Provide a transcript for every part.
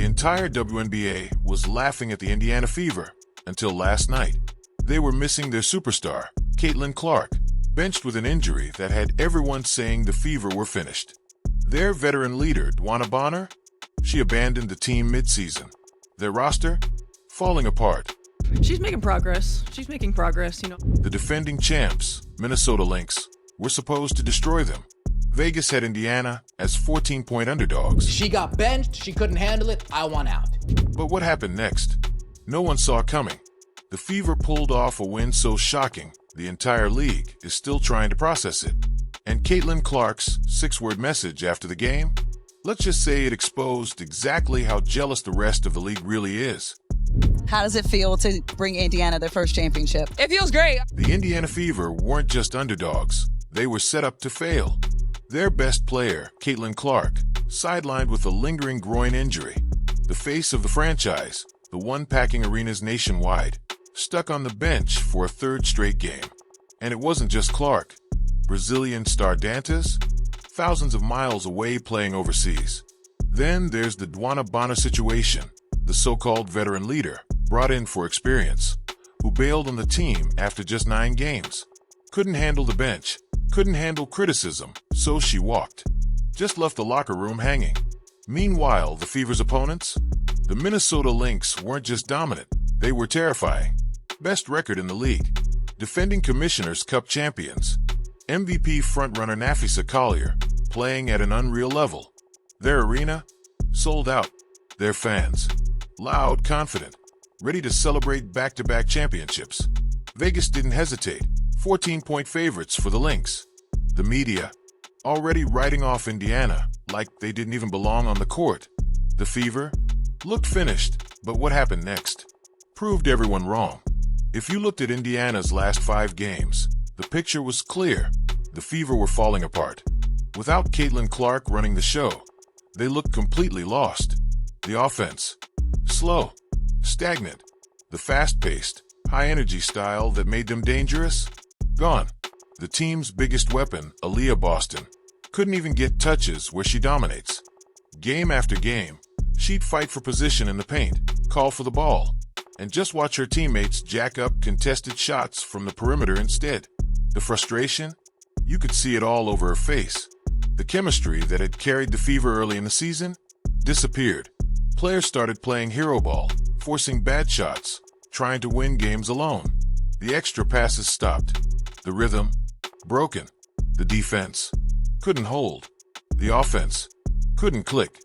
entire WNBA was laughing at the Indiana Fever until last night. They were missing their superstar, Caitlin Clark, benched with an injury that had everyone saying the Fever were finished. Their veteran leader, Dwana Bonner, she abandoned the team mid-season. Their roster, falling apart. She's making progress. The defending champs, Minnesota Lynx, were supposed to destroy them. Vegas had Indiana as 14-point underdogs. She got benched, she couldn't handle it, I want out. But what happened next? No one saw coming. The Fever pulled off a win so shocking, the entire league is still trying to process it. And Caitlin Clark's 6-word message after the game? Let's just say it exposed exactly how jealous the rest of the league really is. How does it feel to bring Indiana their first championship? It feels great. The Indiana Fever weren't just underdogs. They were set up to fail. Their best player, Caitlin Clark, sidelined with a lingering groin injury. The face of the franchise, the one packing arenas nationwide, stuck on the bench for a third straight game. And it wasn't just Clark. Brazilian star Dantas, thousands of miles away playing overseas. Then there's the Dwana Bonner situation, the so-called veteran leader, brought in for experience, who bailed on the team after just 9 games. Couldn't handle the bench, couldn't handle criticism, so she walked. Just left the locker room hanging. Meanwhile, the Fever's opponents? The Minnesota Lynx weren't just dominant, they were terrifying. Best record in the league. Defending Commissioner's Cup champions. MVP frontrunner Natasha Howard, playing at an unreal level. Their arena? Sold out. Their fans? Loud, confident, ready to celebrate back-to-back championships. Vegas didn't hesitate. 14-point favorites for the Lynx. The media? Already writing off Indiana like they didn't even belong on the court. The Fever? Looked finished, but what happened next? Proved everyone wrong. If you looked at Indiana's last 5 games, the picture was clear. The Fever were falling apart. Without Caitlin Clark running the show, they looked completely lost. The offense? Slow, stagnant. The fast-paced, high-energy style that made them dangerous? Gone. The team's biggest weapon, Aaliyah Boston, couldn't even get touches where she dominates. Game after game, she'd fight for position in the paint, call for the ball, and just watch her teammates jack up contested shots from the perimeter instead. The frustration? You could see it all over her face. The chemistry that had carried the Fever early in the season disappeared. Players started playing hero ball, forcing bad shots, trying to win games alone. The extra passes stopped. The rhythm? Broken. The defense? Couldn't hold. The offense? Couldn't click.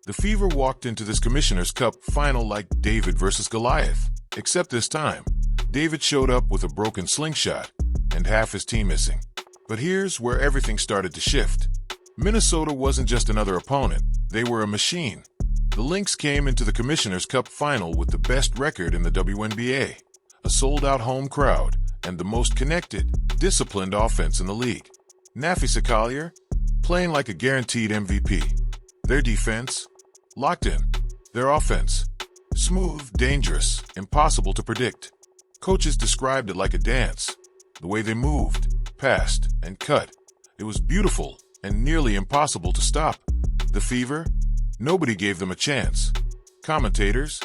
The Fever walked into this Commissioner's Cup final like David versus Goliath, except this time, David showed up with a broken slingshot and half his team missing. But here's where everything started to shift. Minnesota wasn't just another opponent, they were a machine. The Lynx came into the Commissioner's Cup final with the best record in the WNBA, a sold-out home crowd, and the most connected, disciplined offense in the league. Natasha Howard, playing like a guaranteed MVP. Their defense? Locked in. Their offense? Smooth, dangerous, impossible to predict. Coaches described it like a dance. The way they moved, passed, and cut. It was beautiful and nearly impossible to stop. The Fever? Nobody gave them a chance. Commentators?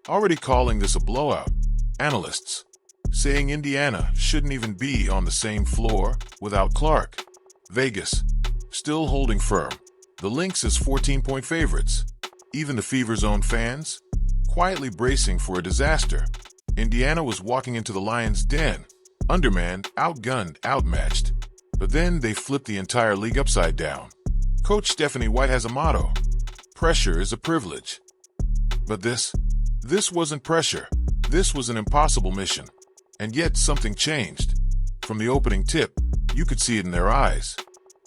Already calling this a blowout. Analysts? Saying Indiana shouldn't even be on the same floor without Clark. Vegas? Still holding firm. The Lynx is 14-point favorites. Even the Fever's own fans? Quietly bracing for a disaster. Indiana was walking into the Lions' den. Undermanned, outgunned, outmatched. But then they flipped the entire league upside down. Coach Stephanie White has a motto. Pressure is a privilege. But this wasn't pressure. This was an impossible mission. And yet something changed. From the opening tip, you could see it in their eyes.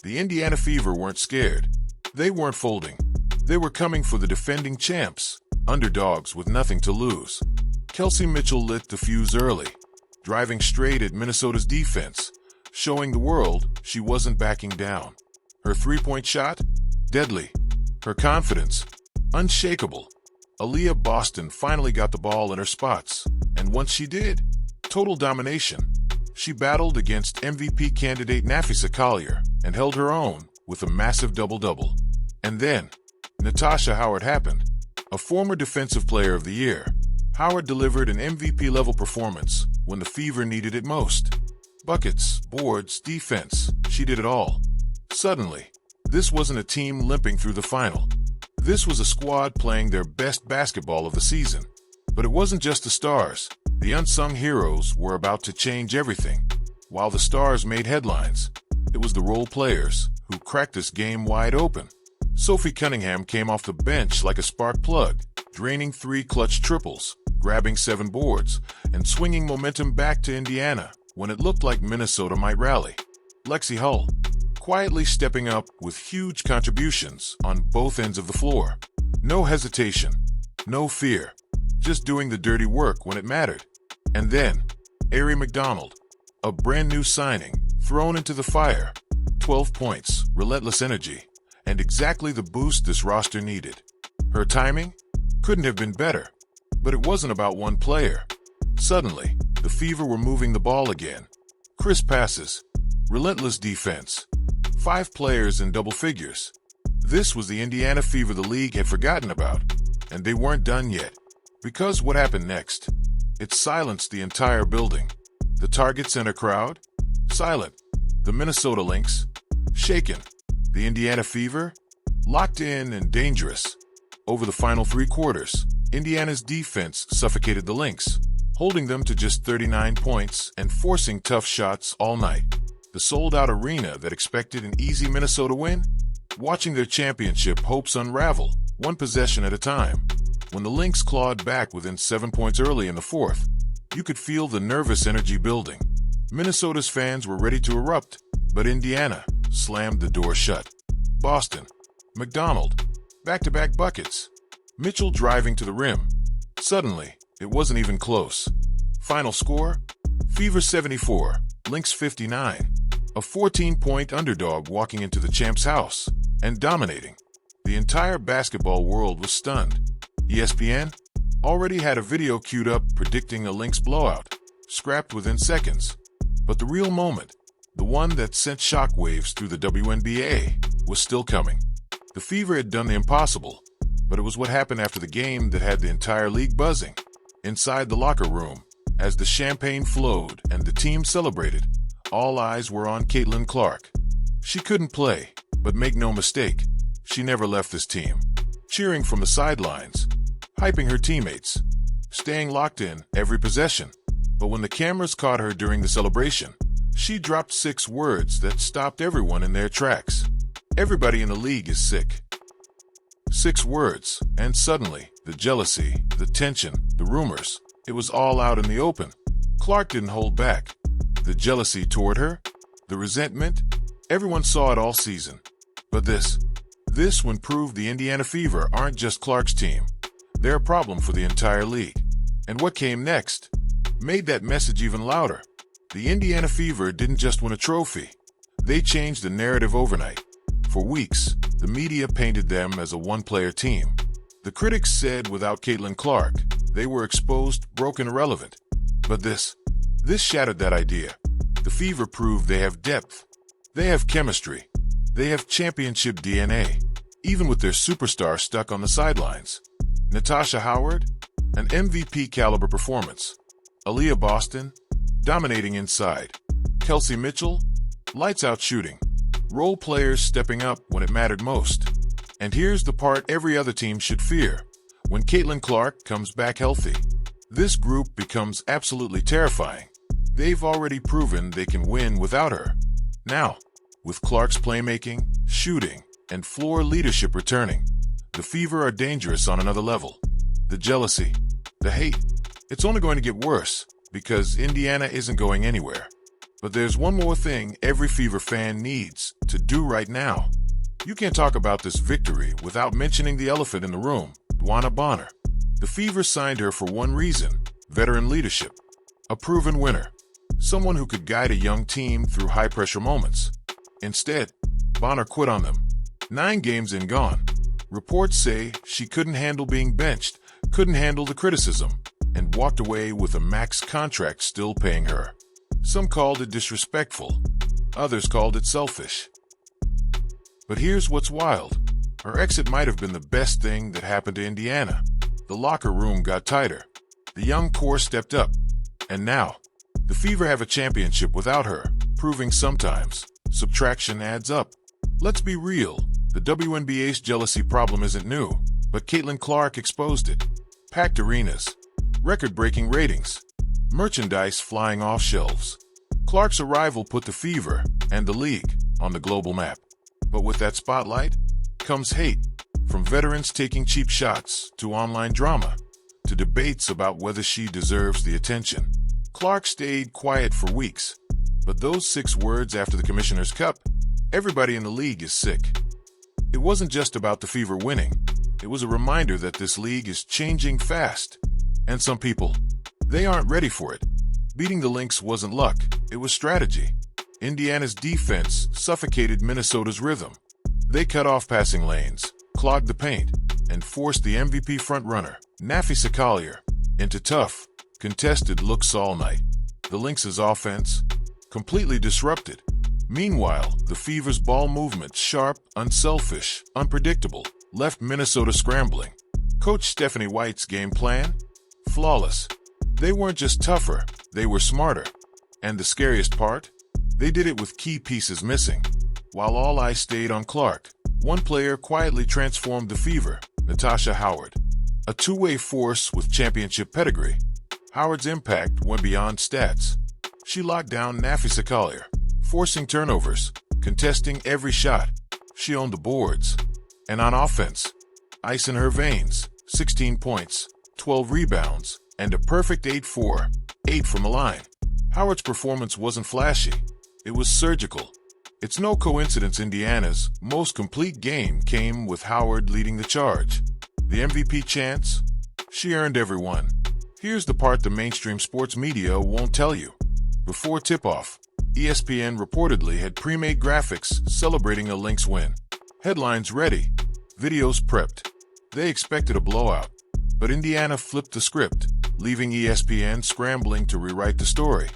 The Indiana Fever weren't scared. They weren't folding. They were coming for the defending champs, underdogs with nothing to lose. Kelsey Mitchell lit the fuse early, driving straight at Minnesota's defense, showing the world she wasn't backing down. Her three-point shot? Deadly. Her confidence? Unshakable. Aaliyah Boston finally got the ball in her spots, and once she did, total domination. She battled against MVP candidate Natasha Howard and held her own with a massive double-double. And then, Natasha Howard happened. A former Defensive Player of the Year, Howard delivered an MVP-level performance when the Fever needed it most. Buckets, boards, defense, she did it all. Suddenly, this wasn't a team limping through the final. This was a squad playing their best basketball of the season. But it wasn't just the stars. The unsung heroes were about to change everything. While the stars made headlines, it was the role players who cracked this game wide open. Sophie Cunningham came off the bench like a spark plug, draining 3 clutch triples, grabbing 7 boards, and swinging momentum back to Indiana when it looked like Minnesota might rally. Lexi Hull, quietly stepping up with huge contributions on both ends of the floor. No hesitation, no fear, just doing the dirty work when it mattered. And then, Ari McDonald, a brand new signing, thrown into the fire. 12 points, relentless energy, and exactly the boost this roster needed. Her timing couldn't have been better, but it wasn't about one player. Suddenly, the Fever were moving the ball again. Crisp passes, relentless defense, 5 players in double figures. This was the Indiana Fever the league had forgotten about, and they weren't done yet. Because what happened next? It silenced the entire building. The Target Center crowd? Silent. The Minnesota Lynx? Shaken. The Indiana Fever? Locked in and dangerous. Over the final 3 quarters, Indiana's defense suffocated the Lynx, holding them to just 39 points and forcing tough shots all night. The sold-out arena that expected an easy Minnesota win? Watching their championship hopes unravel, one possession at a time. When the Lynx clawed back within 7 points early in the fourth, you could feel the nervous energy building. Minnesota's fans were ready to erupt, but Indiana slammed the door shut. Boston, McDonald, back-to-back buckets. Mitchell driving to the rim. Suddenly, it wasn't even close. Final score? Fever 74, Lynx 59. A 14-point underdog walking into the champ's house and dominating. The entire basketball world was stunned. ESPN already had a video queued up predicting a Lynx blowout, scrapped within seconds. But the real moment, the one that sent shockwaves through the WNBA, was still coming. The Fever had done the impossible, but it was what happened after the game that had the entire league buzzing. Inside the locker room, as the champagne flowed and the team celebrated, all eyes were on Caitlin Clark. She couldn't play, but make no mistake, she never left this team. Cheering from the sidelines, hyping her teammates, staying locked in every possession. But when the cameras caught her during the celebration, she dropped 6 words that stopped everyone in their tracks. Everybody in the league is sick. 6 words, and suddenly, the jealousy, the tension, the rumors, it was all out in the open. Clark didn't hold back. The jealousy toward her, the resentment, everyone saw it all season. But this one proved the Indiana Fever aren't just Clark's team. They're a problem for the entire league. And what came next made that message even louder. The Indiana Fever didn't just win a trophy. They changed the narrative overnight. For weeks, the media painted them as a one-player team. The critics said without Caitlin Clark, they were exposed, broken, irrelevant. But this shattered that idea. The Fever proved they have depth. They have chemistry. They have championship DNA, even with their superstar stuck on the sidelines. Natasha Howard, an MVP-caliber performance. Aaliyah Boston, dominating inside. Kelsey Mitchell, lights-out shooting. Role players stepping up when it mattered most. And here's the part every other team should fear. When Caitlin Clark comes back healthy, this group becomes absolutely terrifying. They've already proven they can win without her. Now, with Clark's playmaking, shooting, and floor leadership returning, the Fever are dangerous on another level. The jealousy, the hate, it's only going to get worse because Indiana isn't going anywhere. But there's one more thing every Fever fan needs to do right now. You can't talk about this victory without mentioning the elephant in the room, Dwana Bonner. The Fever signed her for one reason: veteran leadership. A proven winner. Someone who could guide a young team through high-pressure moments. Instead, Bonner quit on them. 9 games in gone. Reports say she couldn't handle being benched, couldn't handle the criticism, and walked away with a max contract still paying her. Some called it disrespectful. Others called it selfish. But here's what's wild. Her exit might have been the best thing that happened to Indiana. The locker room got tighter. The young core stepped up. And now, the Fever have a championship without her, proving sometimes subtraction adds up. Let's be real, the WNBA's jealousy problem isn't new, but Caitlin Clark exposed it. Packed arenas, record-breaking ratings, merchandise flying off shelves. Clark's arrival put the Fever and the league on the global map. But with that spotlight comes hate, from veterans taking cheap shots to online drama to debates about whether she deserves the attention. Clark stayed quiet for weeks, but those 6 words after the Commissioner's Cup, everybody in the league is sick. It wasn't just about the Fever winning. It was a reminder that this league is changing fast. And some people, they aren't ready for it. Beating the Lynx wasn't luck, it was strategy. Indiana's defense suffocated Minnesota's rhythm. They cut off passing lanes, clogged the paint, and forced the MVP frontrunner, Natasha Howard, into tough, contested looks all night. The Lynx's offense, completely disrupted. Meanwhile, the Fever's ball movement, sharp, unselfish, unpredictable, left Minnesota scrambling. Coach Stephanie White's game plan? Flawless. They weren't just tougher, they were smarter. And the scariest part? They did it with key pieces missing. While all eyes stayed on Clark, one player quietly transformed the Fever, Natasha Howard. A two-way force with championship pedigree. Howard's impact went beyond stats. She locked down Natasha Howard, forcing turnovers, contesting every shot. She owned the boards. And on offense, ice in her veins, 16 points, 12 rebounds, and a perfect 8-4, 8 from the line. Howard's performance wasn't flashy. It was surgical. It's no coincidence Indiana's most complete game came with Howard leading the charge. The MVP chants? She earned every one. Here's the part the mainstream sports media won't tell you. Before tip-off, ESPN reportedly had pre-made graphics celebrating a Lynx win. Headlines ready, videos prepped. They expected a blowout. But Indiana flipped the script, leaving ESPN scrambling to rewrite the story.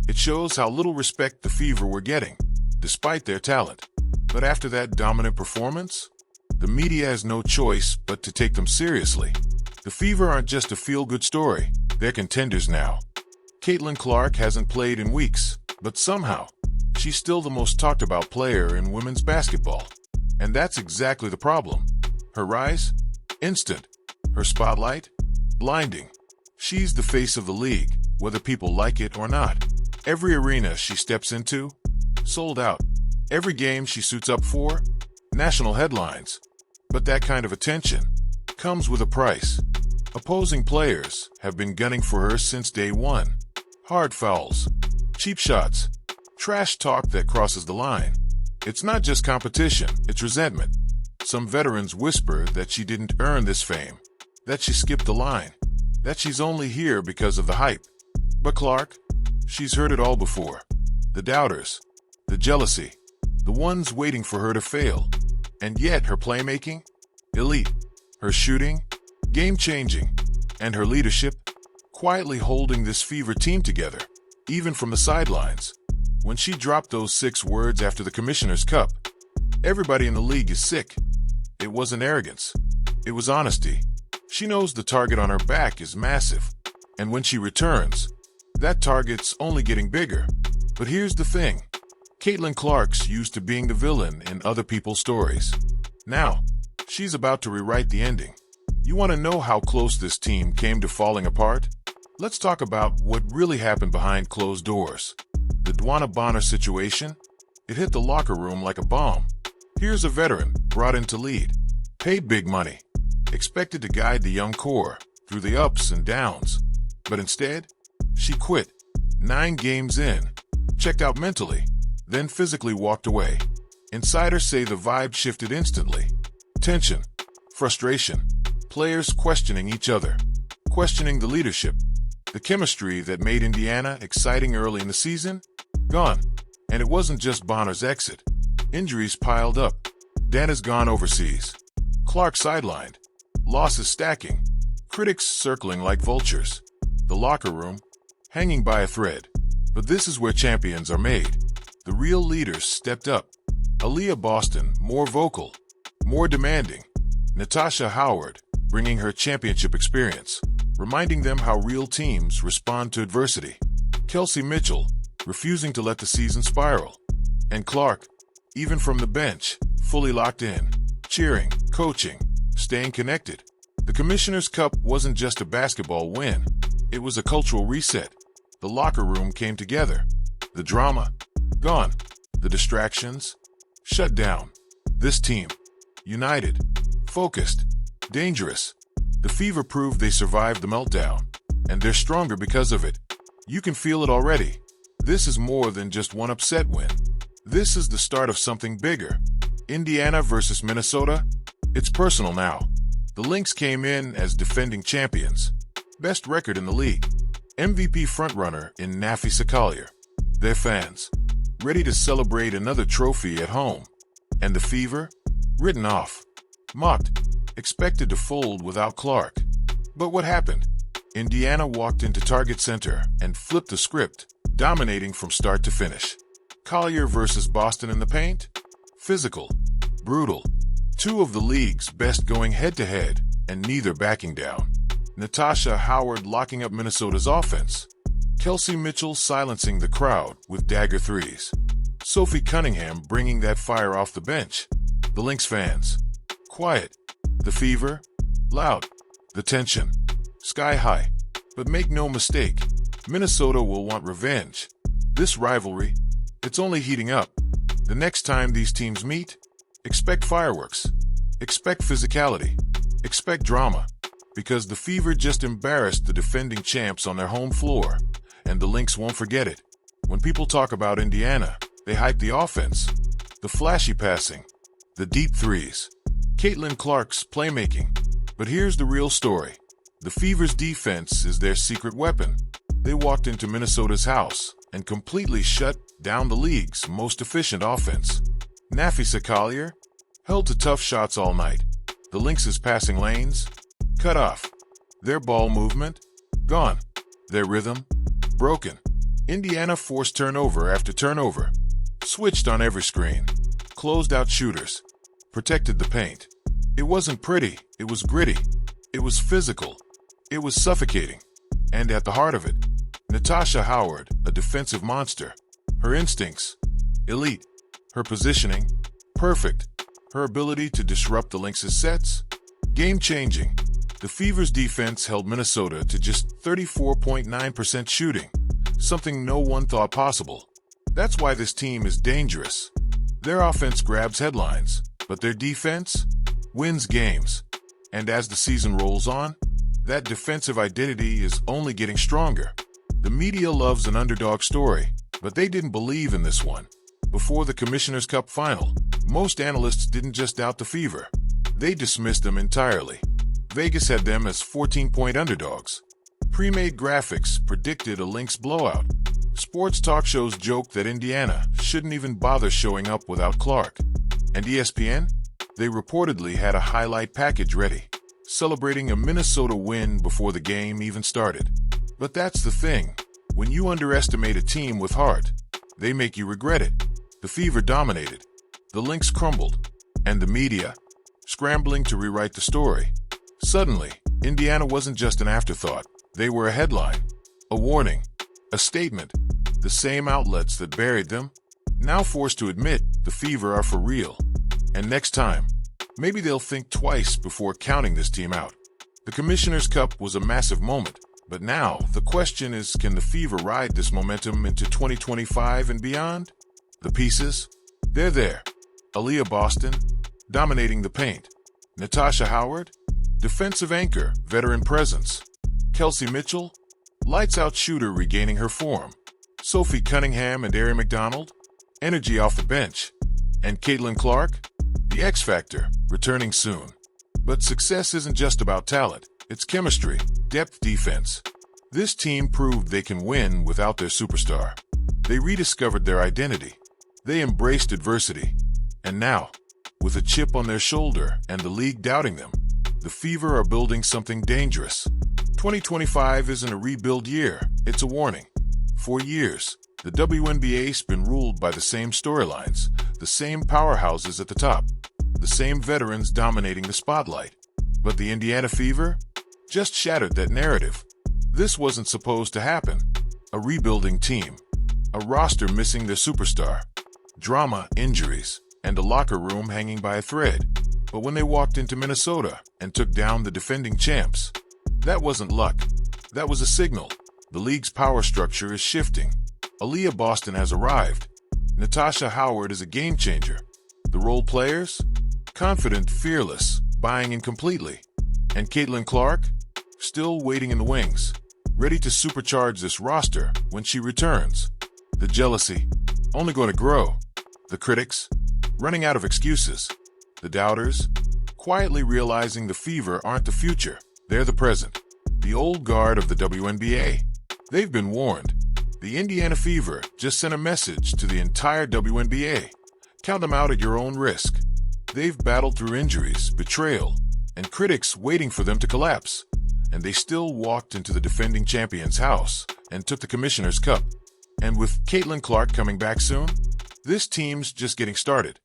It shows how little respect the Fever were getting, despite their talent. But after that dominant performance, the media has no choice but to take them seriously. The Fever aren't just a feel-good story, they're contenders now. Caitlin Clark hasn't played in weeks, but somehow, she's still the most talked-about player in women's basketball. And that's exactly the problem. Her rise? Instant. Her spotlight? Blinding. She's the face of the league, whether people like it or not. Every arena she steps into, sold out. Every game she suits up for, national headlines. But that kind of attention comes with a price. Opposing players have been gunning for her since day one. Hard fouls, cheap shots, trash talk that crosses the line. It's not just competition, it's resentment. Some veterans whisper that she didn't earn this fame, that she skipped the line, that she's only here because of the hype. But Clark, she's heard it all before. The doubters, the jealousy, the ones waiting for her to fail. And yet her playmaking? Elite. Her shooting? Game-changing. And her leadership? Quietly holding this Fever team together, even from the sidelines. When she dropped those 6 words after the Commissioner's Cup, everybody in the league is sick. It wasn't arrogance. It was honesty. She knows the target on her back is massive. And when she returns, that target's only getting bigger. But here's the thing. Caitlin Clark's used to being the villain in other people's stories. Now, she's about to rewrite the ending. You want to know how close this team came to falling apart? Let's talk about what really happened behind closed doors. The Dwana Bonner situation? It hit the locker room like a bomb. Here's a veteran brought in to lead, paid big money, expected to guide the young core through the ups and downs. But instead, she quit. 9 games in, checked out mentally, then physically walked away. Insiders say the vibe shifted instantly. Tension, frustration, players questioning each other, questioning the leadership. The chemistry that made Indiana exciting early in the season? Gone. And it wasn't just Bonner's exit. Injuries piled up. Dana's gone overseas. Clark sidelined. Losses stacking. Critics circling like vultures. The locker room, hanging by a thread. But this is where champions are made. The real leaders stepped up. Aaliyah Boston, more vocal. more demanding. Natasha Howard, bringing her championship experience, reminding them how real teams respond to adversity. Kelsey Mitchell, refusing to let the season spiral. And Clark, even from the bench, fully locked in, cheering, coaching, staying connected. The Commissioner's Cup wasn't just a basketball win. It was a cultural reset. The locker room came together. The drama, gone. The distractions, shut down. This team, united, focused, dangerous. The Fever proved they survived the meltdown, and they're stronger because of it. You can feel it already. This is more than just one upset win. This is the start of something bigger. Indiana versus Minnesota? It's personal now. The Lynx came in as defending champions. Best record in the league. MVP frontrunner in Natasha Howard. Their fans, ready to celebrate another trophy at home. And the Fever? Written off. Mocked. Expected to fold without Clark. But what happened? Indiana walked into Target Center and flipped the script, dominating from start to finish. Collier versus Boston in the paint? Physical. Brutal. Two of the league's best going head-to-head, and neither backing down. Natasha Howard locking up Minnesota's offense. Kelsey Mitchell silencing the crowd with dagger threes. Sophie Cunningham bringing that fire off the bench. The Lynx fans, quiet. The Fever, loud. The tension, sky high. But make no mistake, Minnesota will want revenge. This rivalry, it's only heating up. The next time these teams meet, expect fireworks. Expect physicality. Expect drama. Because the Fever just embarrassed the defending champs on their home floor, and the Lynx won't forget it. When people talk about Indiana, they hype the offense, the flashy passing, the deep threes, Caitlin Clark's playmaking. But here's the real story. The Fever's defense is their secret weapon. They walked into Minnesota's house and completely shut down the league's most efficient offense. Natasha Howard held to tough shots all night. The Lynx's passing lanes, cut off. Their ball movement, gone. Their rhythm, broken. Indiana forced turnover after turnover. Switched on every screen. Closed out shooters. Protected the paint. It wasn't pretty. It was gritty. It was physical. It was suffocating. And at the heart of it, Natasha Howard, a defensive monster. Her instincts, elite. Her positioning, perfect. Her ability to disrupt the Lynx's sets, game-changing. The Fever's defense held Minnesota to just 34.9% shooting, something no one thought possible. That's why this team is dangerous. Their offense grabs headlines, but their defense wins games. And as the season rolls on, that defensive identity is only getting stronger. The media loves an underdog story, but they didn't believe in this one. Before the Commissioner's Cup final, most analysts didn't just doubt the Fever. They dismissed them entirely. Vegas had them as 14-point underdogs. Pre-made graphics predicted a Lynx blowout. Sports talk shows joked that Indiana shouldn't even bother showing up without Clark. And ESPN? They reportedly had a highlight package ready, celebrating a Minnesota win before the game even started. But that's the thing. When you underestimate a team with heart, they make you regret it. The Fever dominated. The Lynx crumbled. And the media, scrambling to rewrite the story. Suddenly, Indiana wasn't just an afterthought. They were a headline, a warning, a statement. The same outlets that buried them, now forced to admit the Fever are for real. And next time, maybe they'll think twice before counting this team out. The Commissioner's Cup was a massive moment, but now the question is, can the Fever ride this momentum into 2025 and beyond? The pieces? They're there. Aaliyah Boston, dominating the paint. Natasha Howard, defensive anchor, veteran presence. Kelsey Mitchell, lights-out shooter regaining her form. Sophie Cunningham and Ari McDonald, energy off the bench. And Caitlin Clark, the X Factor, returning soon. But success isn't just about talent. It's chemistry, depth, defense. This team proved they can win without their superstar. They rediscovered their identity. They embraced adversity. And now, with a chip on their shoulder and the league doubting them, the Fever are building something dangerous. 2025 isn't a rebuild year, it's a warning. For years, the WNBA's been ruled by the same storylines, the same powerhouses at the top. the same veterans dominating the spotlight. But the Indiana Fever just shattered that narrative. This wasn't supposed to happen. A rebuilding team, a roster missing their superstar, drama, injuries, and a locker room hanging by a thread. But when they walked into Minnesota and took down the defending champs, that wasn't luck. That was a signal. The league's power structure is shifting. Aaliyah Boston has arrived. Natasha Howard is a game changer. The role players? Confident, fearless, buying in completely. And Caitlin Clark? Still waiting in the wings, ready to supercharge this roster when she returns. The jealousy, only going to grow. The critics, running out of excuses. The doubters, quietly realizing the Fever aren't the future, they're the present. The old guard of the WNBA. They've been warned. The Indiana Fever just sent a message to the entire WNBA. Count them out at your own risk. They've battled through injuries, betrayal, and critics waiting for them to collapse. And they still walked into the defending champion's house and took the Commissioner's Cup. And with Caitlin Clark coming back soon, this team's just getting started.